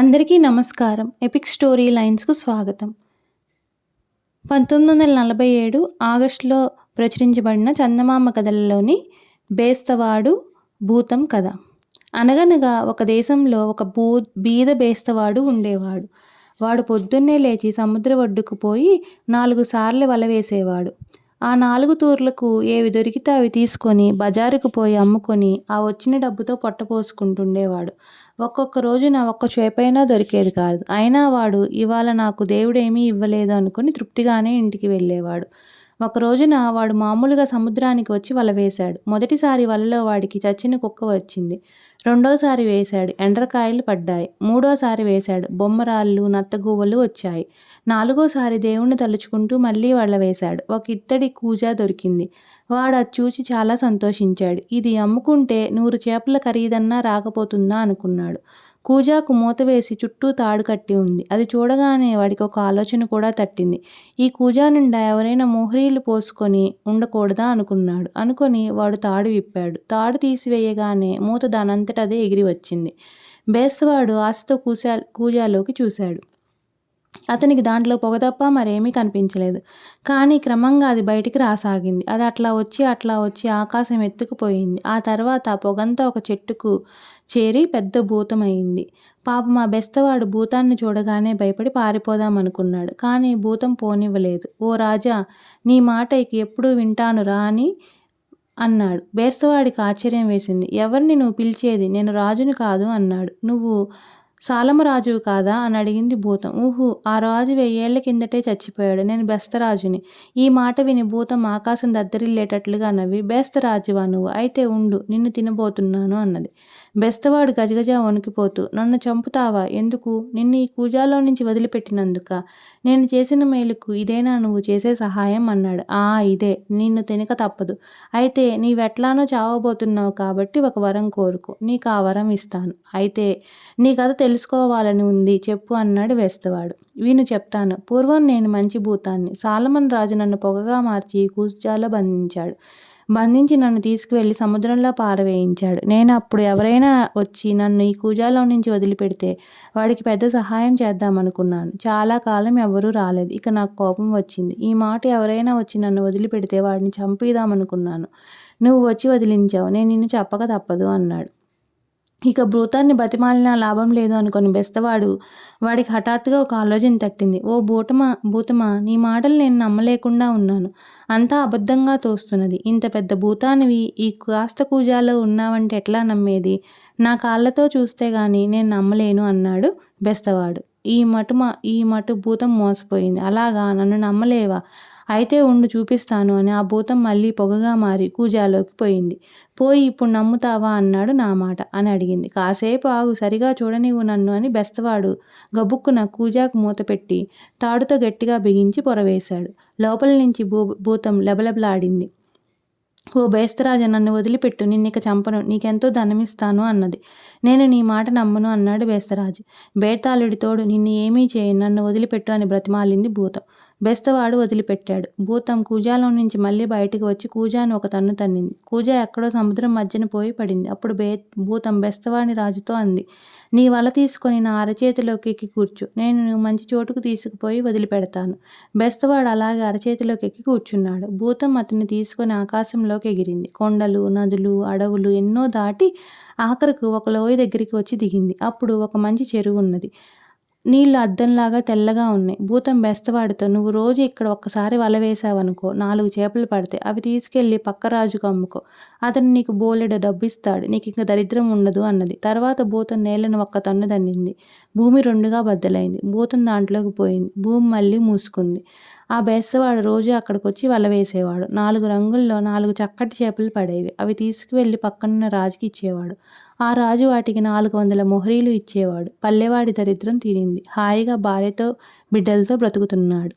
అందరికీ నమస్కారం. Epic story లైన్స్‌కు స్వాగతం. 1947 ఆగస్టులో ప్రచురించబడిన చందమామ కథలలోని బేస్తవాడు భూతం కథ. అనగనగా ఒక దేశంలో ఒక బీద బేస్తవాడు ఉండేవాడు. వాడు పొద్దున్నే లేచి సముద్ర ఒడ్డుకు పోయి 4 సార్లు వల వేసేవాడు. ఆ 4 తూర్లకు ఏవి దొరికితే అవి తీసుకొని బజారుకు పోయి అమ్ముకొని ఆ వచ్చిన డబ్బుతో పొట్ట పోసుకుంటుండేవాడు. ఒక్కొక్క రోజున ఒక్క చేపైనా దొరికేది కాదు. అయినా వాడు ఇవాళ నాకు దేవుడేమీ ఇవ్వలేదు అనుకుని తృప్తిగానే ఇంటికి వెళ్ళేవాడు. ఒక రోజున వాడు మామూలుగా సముద్రానికి వచ్చి వల వేశాడు. మొదటిసారి వలలో వాడికి చచ్చిన కుక్క వచ్చింది. రెండోసారి వేశాడు, ఎండ్రకాయలు పడ్డాయి. మూడోసారి వేశాడు, బొమ్మరాళ్ళు నత్తగువ్వలు వచ్చాయి. నాలుగోసారి దేవుణ్ణి తలుచుకుంటూ మళ్ళీ వల వేశాడు. ఒక ఇత్తడి కూజా దొరికింది. వాడు అది చూచి చాలా సంతోషించాడు. ఇది అమ్ముకుంటే 100 చేపల ఖరీదన్నా రాకపోతుందా అనుకున్నాడు. కూజాకు మూత వేసి చుట్టూ తాడు కట్టి ఉంది. అది చూడగానే వాడికి ఒక ఆలోచన కూడా తట్టింది. ఈ కూజా నిండా ఎవరైనా మోహరీలు పోసుకొని ఉండకూడదా అనుకున్నాడు. అనుకొని వాడు తాడు విప్పాడు. తాడు తీసివేయగానే మూత దానంతటదే ఎగిరి వచ్చింది. బేస్తవాడు ఆశతో కూజాలోకి చూశాడు. అతనికి దాంట్లో పొగ తప్ప మరేమీ కనిపించలేదు. కానీ క్రమంగా అది బయటికి రాసాగింది. అది అట్లా వచ్చి ఆకాశం ఎత్తుకుపోయింది. ఆ తర్వాత ఆ పొగంతా ఒక చెట్టుకు చేరి పెద్ద భూతమయింది. పాపం ఆ బెస్తవాడు భూతాన్ని చూడగానే భయపడి పారిపోదామనుకున్నాడు. కానీ భూతం పోనివ్వలేదు. ఓ రాజా, నీ మాట ఇక ఎప్పుడూ వింటానురా అని అన్నాడు. బేస్తవాడికి ఆశ్చర్యం వేసింది. ఎవరిని నువ్వు పిలిచేది? నేను రాజుని కాదు అన్నాడు. నువ్వు సాలమరాజువు కాదా అని అడిగింది భూతం. ఊహు, ఆ రాజు 1000 ఏళ్ల కిందటే చచ్చిపోయాడు. నేను బెస్తరాజుని. ఈ మాట విని భూతం ఆకాశం దద్దరిల్లేటట్లుగా నవ్వి, బేస్తరాజువా నువ్వు? అయితే ఉండు, నిన్ను తినబోతున్నాను అన్నది. బెస్తవాడు గజగజ వణికిపోతూ, నన్ను చంపుతావా? ఎందుకు? నిన్ను ఈ కూజాలో నుంచి వదిలిపెట్టినందుక? నేను చేసిన మేలుకు ఇదేనా నువ్వు చేసే సహాయం అన్నాడు. ఇదే, నిన్ను తినక తప్పదు. అయితే నీవెట్లానో చావబోతున్నావు కాబట్టి ఒక వరం కోరుకో, నీకు ఆ వరం ఇస్తాను. అయితే నీ కథ తెలుసుకోవాలని ఉంది, చెప్పు అన్నాడు బెస్తవాడు. విను చెప్తాను. పూర్వం నేను మంచి భూతాన్ని. సాలమన్ రాజు నన్ను పొగగా మార్చి ఈ కూజాలో బంధించి నన్ను తీసుకువెళ్ళి సముద్రంలో పారవేయించాడు. నేను అప్పుడు ఎవరైనా వచ్చి నన్ను ఈ కూజాలో నుంచి వదిలిపెడితే వాడికి పెద్ద సహాయం చేద్దామనుకున్నాను. చాలా కాలం ఎవరూ రాలేదు. ఇక నాకు కోపం వచ్చింది. ఈ మాట ఎవరైనా వచ్చి నన్ను వదిలిపెడితే వాడిని చంపేద్దామనుకున్నాను. నువ్వు వచ్చి వదిలించావు. నేను నిన్ను చెప్పక తప్పదు అన్నాడు. ఇక భూతాన్ని బతిమాలినా లాభం లేదు అనుకుని బెస్తవాడు వాడికి హఠాత్తుగా ఒక ఆలోచన తట్టింది. ఓ భూతమా, నీ మాటలు నేను నమ్మలేకుండా ఉన్నాను. అంతా అబద్ధంగా తోస్తున్నది. ఇంత పెద్ద భూతానివి ఈ కాస్త కూజాలో ఉన్నావంటే ఎట్లా నమ్మేది? నా కాళ్ళతో చూస్తే గాని నేను నమ్మలేను అన్నాడు బెస్తవాడు. ఈ మటు భూతం మోసపోయింది. అలాగా, నన్ను నమ్మలేవా? అయితే ఉండు చూపిస్తాను అని ఆ భూతం మళ్ళీ పొగగా మారి కూజాలోకి పోయింది. పోయి ఇప్పుడు నమ్ముతావా అన్నాడు. నా మాట అని అడిగింది. కాసేపు ఆగు, సరిగా చూడనివ్వు నన్ను అని బెస్తవాడు గబుక్కున కూజాకు మూతపెట్టి తాడుతో గట్టిగా బిగించి పొరవేశాడు. లోపల నుంచి భూతం లెబలెబలాడింది. ఓ బేస్తరాజా, నన్ను వదిలిపెట్టు, నిన్నిక చంపను, నీకెంతో ధనమిస్తాను అన్నది. నేను నీ మాట నమ్మను అన్నాడు బేస్తరాజు. బేతాళుడి తోడు నిన్ను ఏమీ చేయను, నన్ను వదిలిపెట్టు అని బ్రతిమాలింది భూతం. బెస్తవాడు వదిలిపెట్టాడు. భూతం కూజాలో నుంచి మళ్ళీ బయటకు వచ్చి కూజాను ఒక తన్ను తన్నింది. కూజా ఎక్కడో సముద్రం మధ్యన పోయి పడింది. అప్పుడు భూతం బెస్తవాడిని రాజుతో అంది. నీ వల తీసుకొని నా అరచేతిలోకి ఎక్కి కూర్చో, నేను నువ్వు మంచి చోటుకు తీసుకుపోయి వదిలిపెడతాను. బెస్తవాడు అలాగే అరచేతిలోకి ఎక్కి కూర్చున్నాడు. భూతం అతన్ని తీసుకొని ఆకాశంలోకి ఎగిరింది. కొండలు, నదులు, అడవులు ఎన్నో దాటి ఆఖరకు ఒక లోయ దగ్గరికి వచ్చి దిగింది. అప్పుడు ఒక మంచి చెరువు ఉన్నది. నీళ్లు అద్దంలాగా తెల్లగా ఉన్నాయి. భూతం బెస్తవాడితో, నువ్వు రోజు ఇక్కడ ఒక్కసారి వల వేసావనుకో, 4 చేపలు పడతాయి. అవి తీసుకెళ్లి పక్క రాజుకు అమ్ముకో. అతను నీకు బోలెడు డబ్బిస్తాడు. నీకింక దరిద్రం ఉండదు అన్నది. తర్వాత భూతం నేలను ఒక్క తన్ను తన్నింది. భూమి 2గా బద్దలైంది. భూతం దాంట్లోకి పోయింది. భూమి మళ్ళీ మూసుకుంది. ఆ బెస్తవాడు రోజు అక్కడికొచ్చి వల వేసేవాడు. 4 రంగుల్లో 4 చక్కటి చేపలు పడేవి. అవి తీసుకువెళ్ళి పక్కనున్న రాజుకి ఇచ్చేవాడు. ఆ రాజు వాటికి 400 మొహరీలు ఇచ్చేవాడు. పల్లెవాడి దరిద్రం తీరింది. హాయిగా భార్యతో బిడ్డలతో బ్రతుకుతున్నాడు.